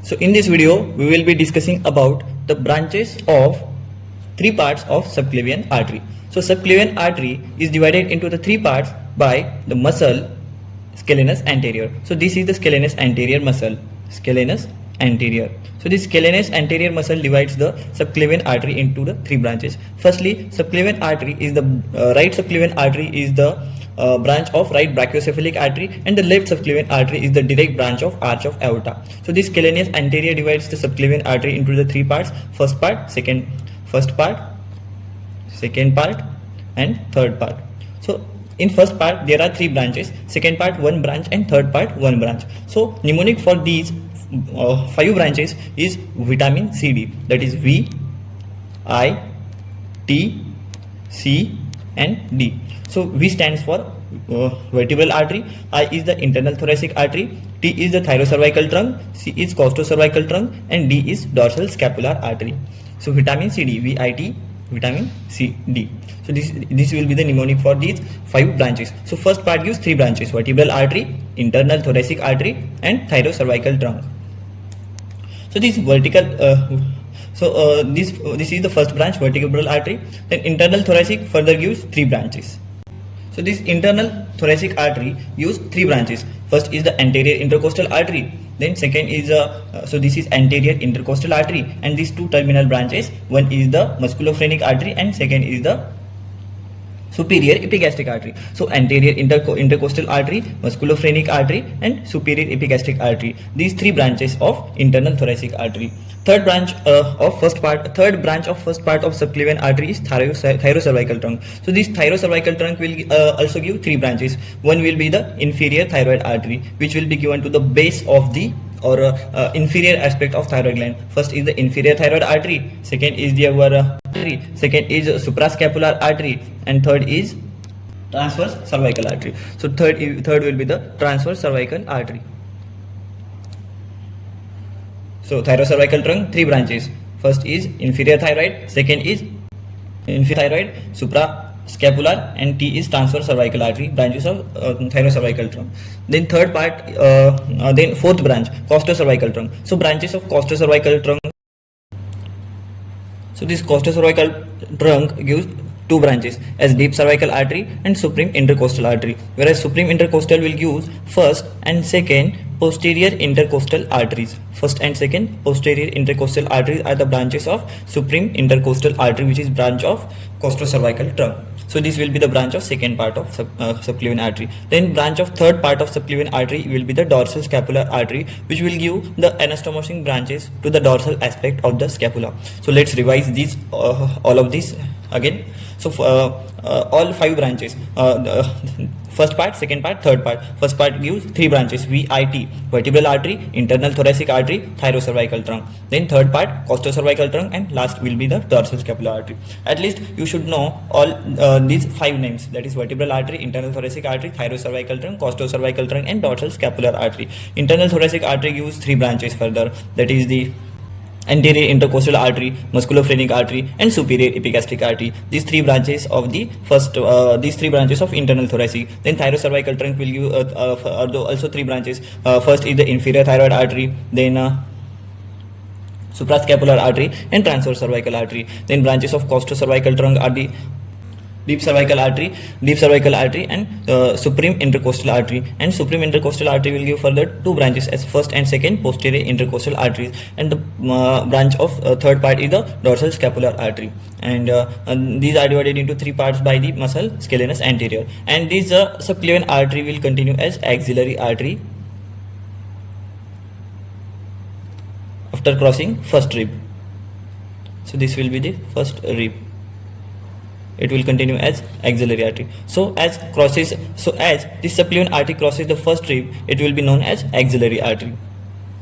So in this video we will be discussing about the branches of three parts of subclavian artery. So subclavian artery is divided into the three parts by the muscle scalenus anterior. So this is the scalenus anterior muscle, scalenus anterior. So this scalenus anterior muscle divides the subclavian artery into the three branches. Firstly, subclavian artery is the right subclavian artery is the branch of right brachiocephalic artery, and the left subclavian artery is the direct branch of arch of aorta. So this scalenus anterior divides the subclavian artery into the three parts: first part, second part, and third part. So in first part there are three branches, second part one branch, and third part one branch. So mnemonic for these five branches is vitamin CD, that is V, I, T, C and D. So V stands for vertebral artery, I is the internal thoracic artery, T is the thyrocervical trunk, C is costocervical trunk, and D is dorsal scapular artery. So vitamin CD, VIT, vitamin C, D. So this will be the mnemonic for these five branches. So first part gives three branches: vertebral artery, internal thoracic artery, and thyrocervical trunk. So this vertical this is the first branch, vertebral artery. Then internal thoracic further gives three branches. So this internal thoracic artery gives three branches. First is the anterior intercostal artery. Then second is so this is anterior intercostal artery, and these two terminal branches, one is the musculophrenic artery and second is the superior epigastric artery. So anterior intercostal artery, musculophrenic artery, and superior epigastric artery. These three branches of internal thoracic artery. Third branch of first part of subclavian artery is thyrocervical trunk. So this thyrocervical trunk will also give three branches. One will be the inferior thyroid artery, which will be given to the base of the inferior aspect of thyroid gland. First is the inferior thyroid artery, second is the artery, second is suprascapular artery, and third is transverse cervical artery. So third will be the transverse cervical artery. So thyrocervical trunk, three branches. First is inferior thyroid, second is inferior thyroid, suprascapular, and T is transverse cervical artery, branches of thyrocervical trunk. Then third part, then fourth branch, costocervical trunk. So branches of costocervical trunk. So this costocervical trunk gives two branches as deep cervical artery and supreme intercostal artery, whereas supreme intercostal will give first and second posterior intercostal arteries. First and second posterior intercostal arteries are the branches of supreme intercostal artery, which is branch of costocervical trunk. So this will be the branch of second part of subclavian artery. Then branch of third part of subclavian artery will be the dorsal scapular artery, which will give the anastomosing branches to the dorsal aspect of the scapula. So let's revise these all of these again. So all five branches, first part, second part, third part. First part gives three branches: VIT, vertebral artery, internal thoracic artery, thyrocervical trunk. Then third part, costocervical trunk, and last will be the dorsal scapular artery. At least you should know all these five names, that is vertebral artery, internal thoracic artery, thyrocervical trunk, costocervical trunk, and dorsal scapular artery. Internal thoracic artery gives three branches further, that is the anterior intercostal artery, musculophrenic artery, and superior epigastric artery. These three branches of the first, these three branches of internal thoracic. Then thyrocervical trunk will give also three branches. First is the inferior thyroid artery, then suprascapular artery, and transverse cervical artery. Then branches of costocervical trunk are the deep cervical artery, and supreme intercostal artery. And supreme intercostal artery will give further two branches as first and second posterior intercostal arteries. And the branch of third part is the dorsal scapular artery. And these are divided into three parts by the muscle scalenus anterior. And this subclavian artery will continue as axillary artery after crossing first rib. So this will be the first rib. It will continue as axillary artery. So as this subclavian artery crosses the first rib, it will be known as axillary artery.